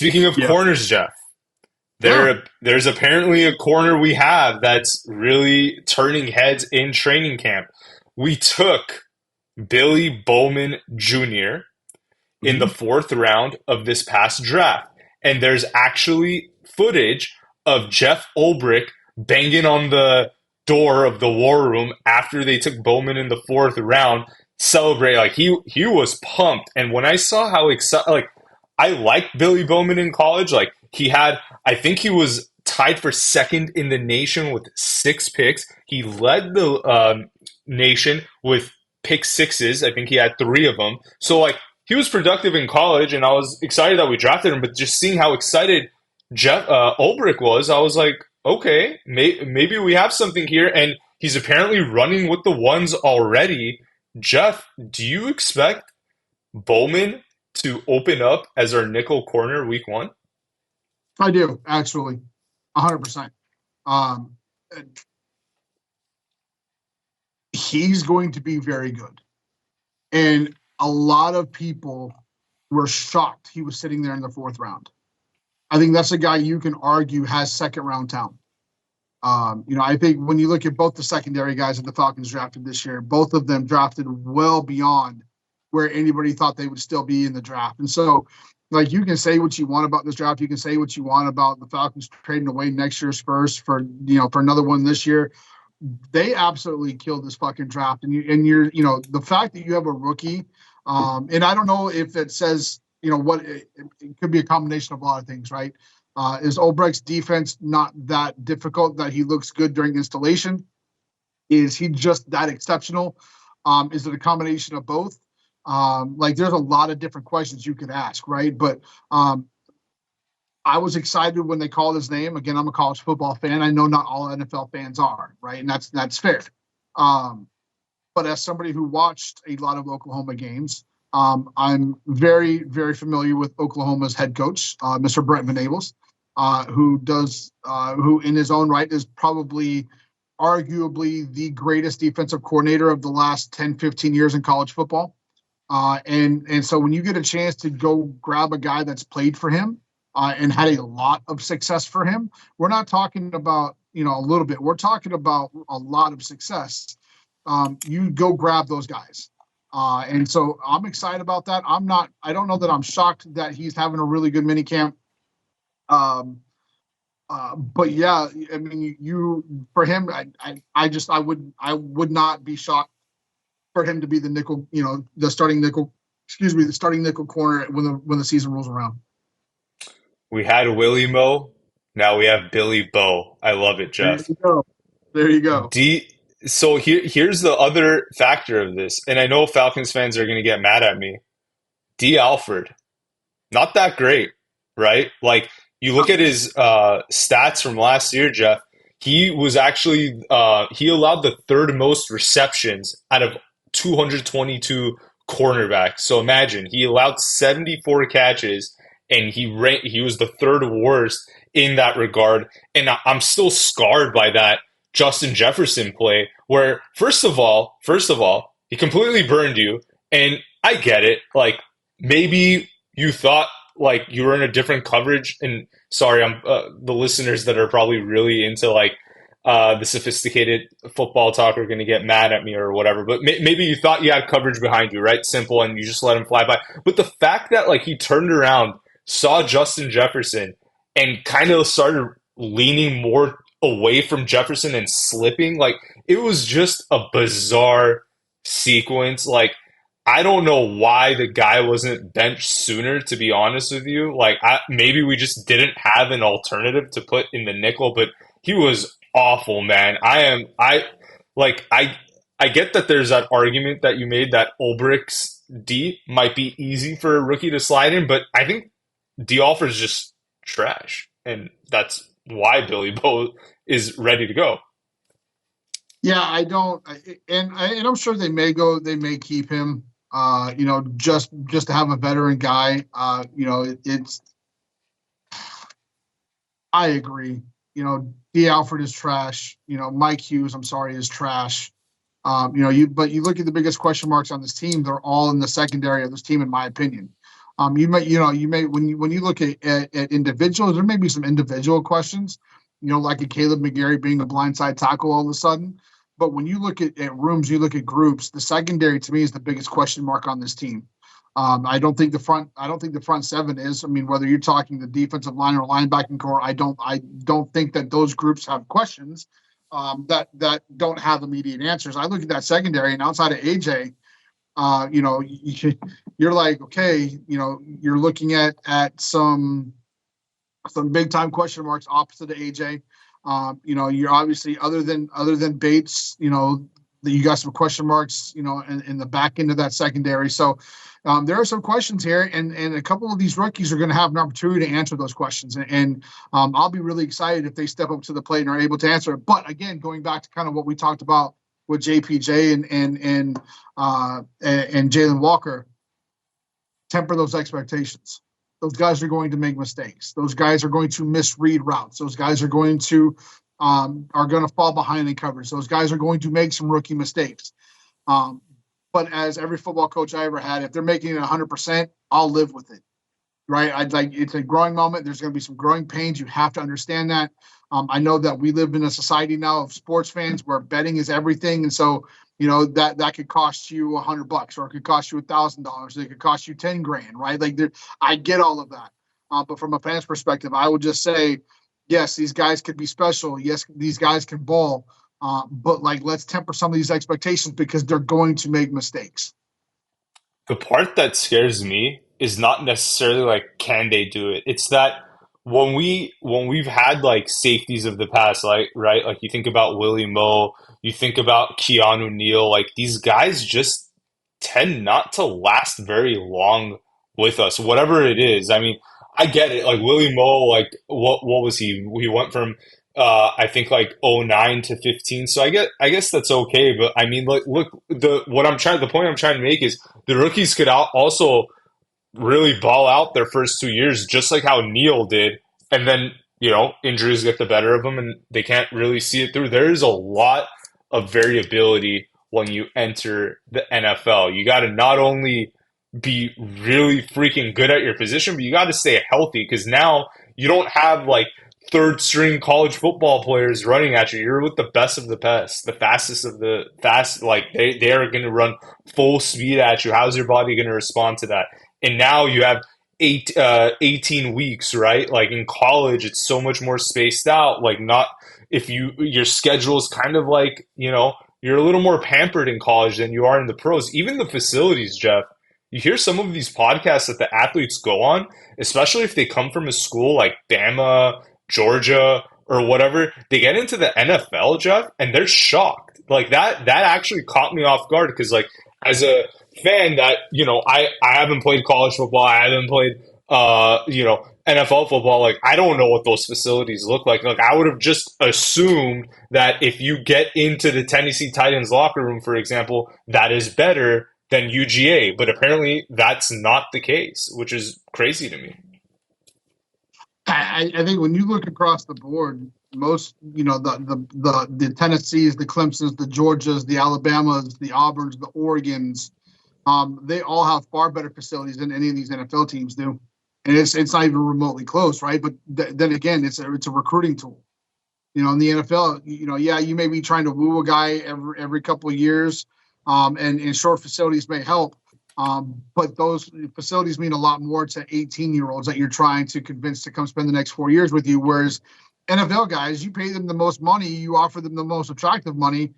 Speaking of Yeah. corners, Jeff, Yeah. there's apparently a corner we have that's really turning heads in training camp. We took Billy Bowman Jr. in the Mhm. fourth round of this past draft. And there's actually footage of Jeff Ulbrich banging on the door of the war room after they took Bowman in the fourth round, celebrate. Like he was pumped. And when I saw how excited, like I liked Billy Bowman in college. Like he had, I think he was tied for second in the nation with 6 picks. He led the nation with pick sixes. I think he had three of them. So like he was productive in college, and I was excited that we drafted him. But just seeing how excited Jeff Ulbrich was, I was like, okay, maybe we have something here. And he's apparently running with the ones already. Jeff, do you expect Bowman to open up as our nickel corner week one? I do, actually, 100%. Um, he's going to be very good. And a lot of people were shocked he was sitting there in the fourth round. I think that's a guy you can argue has second round talent. I think when you look at both the secondary guys that the Falcons drafted this year, both of them drafted well beyond where anybody thought they would still be in the draft. And so, like, you can say what you want about this draft. You can say what you want about the Falcons trading away next year's first for another one this year. They absolutely killed this fucking draft. And you're the fact that you have a rookie, and I don't know if it says, what it could be a combination of a lot of things, right? Is Ulbricht's defense not that difficult that he looks good during installation? Is he just that exceptional? Is it a combination of both? There's a lot of different questions you could ask, right? But I was excited when they called his name. Again, I'm a college football fan. I know not all NFL fans are, right? And that's fair. But as somebody who watched a lot of Oklahoma games, I'm very, very familiar with Oklahoma's head coach, Mr. Brent Venables, who in his own right is probably arguably the greatest defensive coordinator of the last 10, 15 years in college football. And so when you get a chance to go grab a guy that's played for him and had a lot of success for him, we're not talking about, a little bit. We're talking about a lot of success. You go grab those guys. And so I'm excited about that. I don't know that I'm shocked that he's having a really good mini camp. But yeah, I mean, for him, I would not be shocked for him to be the nickel, the starting nickel corner when the season rolls around. We had Willie Mo. Now we have Billy Bo. I love it, There Jeff. you go. There you go. D. So here's the other factor of this, and I know Falcons fans are going to get mad at me. D. Alford, not that great, right? Like you look at his stats from last year, Jeff. He was actually he allowed the third most receptions out of 222 cornerbacks. So imagine he allowed 74 catches, and he was the third worst in that regard. And I'm still scarred by that Justin Jefferson play, where first of all, he completely burned you, and I get it. Like maybe you thought like you were in a different coverage, and sorry, I'm the listeners that are probably really into like the sophisticated football talk are going to get mad at me or whatever. But maybe you thought you had coverage behind you, right? Simple, and you just let him fly by. But the fact that like he turned around, saw Justin Jefferson, and kind of started leaning more away from Jefferson and slipping, like it was just a bizarre sequence. Like I don't know why the guy wasn't benched sooner, to be honest with you. Like, maybe we just didn't have an alternative to put in the nickel, but he was awful, man. I get that there's that argument that you made that Ulbricht's D might be easy for a rookie to slide in, but I think D offers just trash, and that's why Billy Bo is ready to go. Yeah, I don't, and I'm sure they may keep him. Just to have a veteran guy. It's. I agree. D. Alford is trash. Mike Hughes, I'm sorry, is trash. But you look at the biggest question marks on this team; they're all in the secondary of this team, in my opinion. When you look at individuals, there may be some individual questions, like a Caleb McGarry being a blindside tackle all of a sudden. But when you look at rooms, you look at groups, the secondary to me is the biggest question mark on this team. I don't think the front. I don't think the front seven is. I mean, whether you're talking the defensive line or linebacking core, I don't think that those groups have questions that don't have immediate answers. I look at that secondary, and outside of AJ, you're like, okay, you're looking at some big time question marks opposite of AJ. You're obviously other than Bates, that you got some question marks, in the back end of that secondary. So there are some questions here, and a couple of these rookies are going to have an opportunity to answer those questions. And I'll be really excited if they step up to the plate and are able to answer it. But again, going back to kind of what we talked about with JPJ and Jalen Walker, temper those expectations. Those guys are going to make mistakes. Those guys are going to misread routes. Those guys are going to fall behind in coverage. Those guys are going to make some rookie mistakes. But as every football coach I ever had, if they're making it 100%, I'll live with it. Right? It's a growing moment. There's going to be some growing pains. You have to understand that. I know that we live in a society now of sports fans where betting is everything, and so that could cost you $100, or it could cost you $1,000. It could cost you 10 grand, right? I get all of that, but from a fan's perspective, I would just say, yes, these guys could be special. Yes, these guys can ball, but let's temper some of these expectations because they're going to make mistakes. The part that scares me is not necessarily like can they do it. It's that when we've had like safeties of the past, like right, like you think about Willie Moe, you think about Keanu Neal, like these guys just tend not to last very long with us, whatever it is. I mean, I get it. Like Willie Moe, like what was he? He went from I think like '09 to 15. So I guess that's okay. But I mean, like look, the point I'm trying to make is the rookies could also really ball out their first 2 years, just like how Neil did, and then injuries get the better of them, and they can't really see it through. There is a lot of variability when you enter the NFL. You got to not only be really freaking good at your position, but you got to stay healthy because now you don't have like third string college football players running at you. You're with the best of the best, the fastest of the fast. Like they are going to run full speed at you. How's your body going to respond to that? And now you have 18 weeks, right? Like in college, it's so much more spaced out. Like not if your schedule is kind of like, you're a little more pampered in college than you are in the pros. Even the facilities, Jeff. You hear some of these podcasts that the athletes go on, especially if they come from a school like Bama, Georgia, or whatever. They get into the NFL, Jeff, and they're shocked. Like that actually caught me off guard because like as a fan that I haven't played college football, I haven't played NFL football. Like I don't know what those facilities look like. Like I would have just assumed that if you get into the Tennessee Titans locker room, for example, that is better than UGA. But apparently that's not the case, which is crazy to me. I think when you look across the board, most the Tennessees, the Clemsons, the Georgias, the Alabamas, the Auburns, the Oregons, they all have far better facilities than any of these NFL teams do, and it's not even remotely close, right? But then again, it's a recruiting tool. In the NFL, yeah, you may be trying to woo a guy every couple of years, and short facilities may help. But those facilities mean a lot more to 18-year-olds that you're trying to convince to come spend the next 4 years with you. Whereas NFL guys, you pay them the most money, you offer them the most attractive money,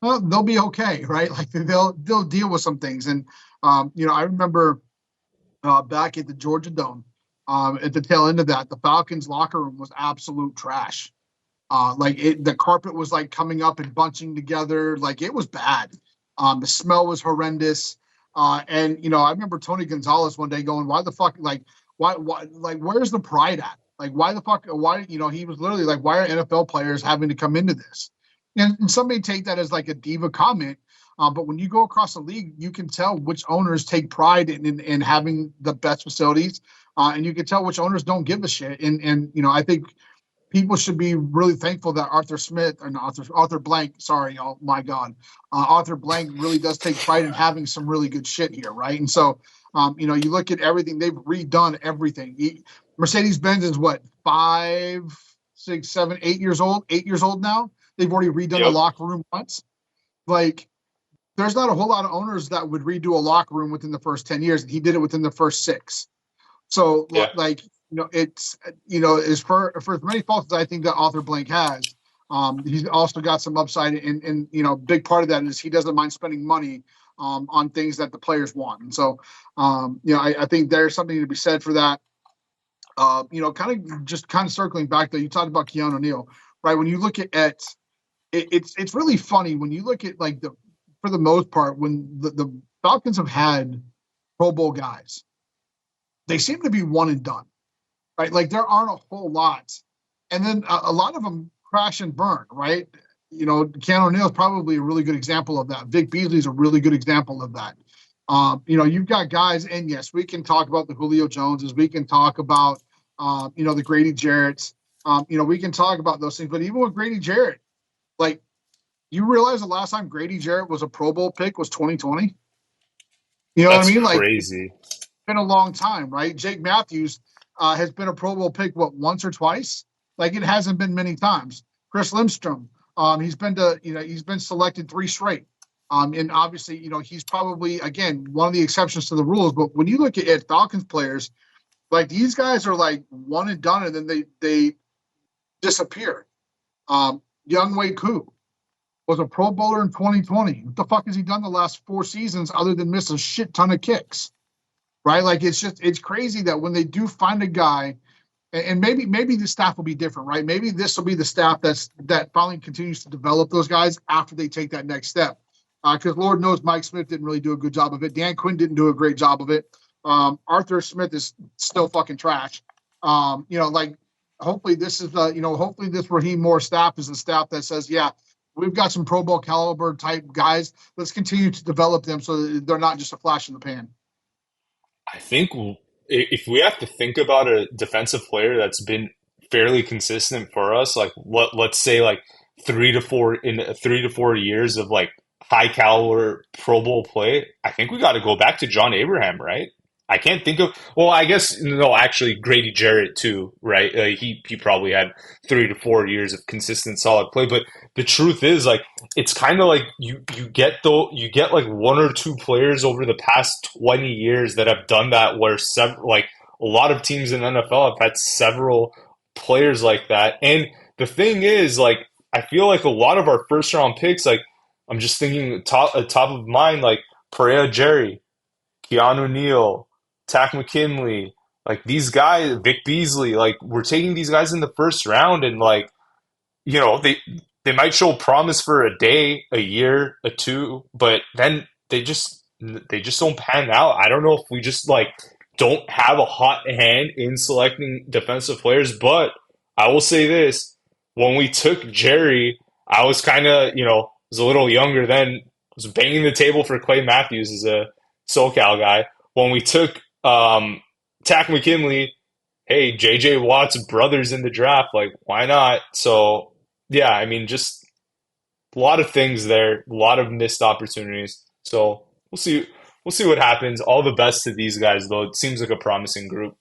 well, they'll be okay, right? Like they'll deal with some things. And I remember back at the Georgia Dome, at the tail end of that, the Falcons locker room was absolute trash. The carpet was like coming up and bunching together, like it was bad. The smell was horrendous. And I remember Tony Gonzalez one day going, why the fuck, why, like, where's the pride at? Like, why the fuck, why, he was literally like, why are NFL players having to come into this? And some may take that as like a diva comment. But when you go across the league, you can tell which owners take pride in having the best facilities. And you can tell which owners don't give a shit. And I think people should be really thankful that Arthur Blank, sorry, oh my God, Arthur Blank really does take pride in having some really good shit here, right? And so You look at everything; they've redone everything. Mercedes Benz is what, 5, 6, 7, 8 years old? 8 years old now. They've already redone the Yep. locker room once. Like, there's not a whole lot of owners that would redo a locker room within the first 10 years, and he did it within the first six. So, Yeah. like, it's as for as many faults as I think that Arthur Blank has, he's also got some upside, and big part of that is he doesn't mind spending money on things that the players want. And so, I think there's something to be said for that. Kind of circling back though, you talked about Keanu Neal, right? When you look at it's really funny when you look at like the for the most part when the Falcons have had Pro Bowl guys, they seem to be one and done, right? Like there aren't a whole lot, and then a lot of them crash and burn, right? Keanu Neal is probably a really good example of that. Vic Beasley is a really good example of that. You've got guys, and yes, we can talk about the Julio Joneses, we can talk about, the Grady Jarretts, we can talk about those things, but even with Grady Jarrett, like you realize the last time Grady Jarrett was a Pro Bowl pick was 2020. You know what I That's mean? Like crazy. been a long time, right? Jake Matthews has been a Pro Bowl pick, what, once or twice? Like it hasn't been many times. Chris Lindstrom, he's been selected three straight. And obviously, he's probably again one of the exceptions to the rules. But when you look at Falcons players, like these guys are like one and done, and then they disappear. Young Wei Koo was a Pro Bowler in 2020. What the fuck has he done the last 4 seasons other than miss a shit ton of kicks? Right? Like it's crazy that when they do find a guy, and maybe the staff will be different, right? Maybe this will be the staff that finally continues to develop those guys after they take that next step. Because Lord knows Mike Smith didn't really do a good job of it. Dan Quinn didn't do a great job of it. Arthur Smith is still fucking trash. Like hopefully this is hopefully this Raheem Moore staff is the staff that says, yeah, we've got some Pro Bowl caliber type guys. Let's continue to develop them so that they're not just a flash in the pan. I think if we have to think about a defensive player that's been fairly consistent for us, like let's say like 3 to 4 years of like high caliber Pro Bowl play, I think we got to go back to John Abraham, right? I can't think of. Well, I guess no. Actually, Grady Jarrett too, right? He probably had 3 to 4 years of consistent solid play. But the truth is, like, it's kind of like you get like one or two players over the past 20 years that have done that. Where like a lot of teams in the NFL have had several players like that. And the thing is, like, I feel like a lot of our first round picks, like, I'm just thinking top of mind, like Perea Jerry, Keanu Neal, Tack McKinley, like these guys, Vic Beasley, like we're taking these guys in the first round, and like they might show promise for a day, a year, a two, but then they just don't pan out. I don't know if we just like don't have a hot hand in selecting defensive players, but I will say this: when we took Jerry, I was kind of was a little younger then. Was banging the table for Clay Matthews as a SoCal guy. When we took Tack McKinley, hey, JJ Watt's brothers in the draft, like why not? So yeah, I mean, just a lot of things there, a lot of missed opportunities. So we'll see what happens. All the best to these guys, though. It seems like a promising group.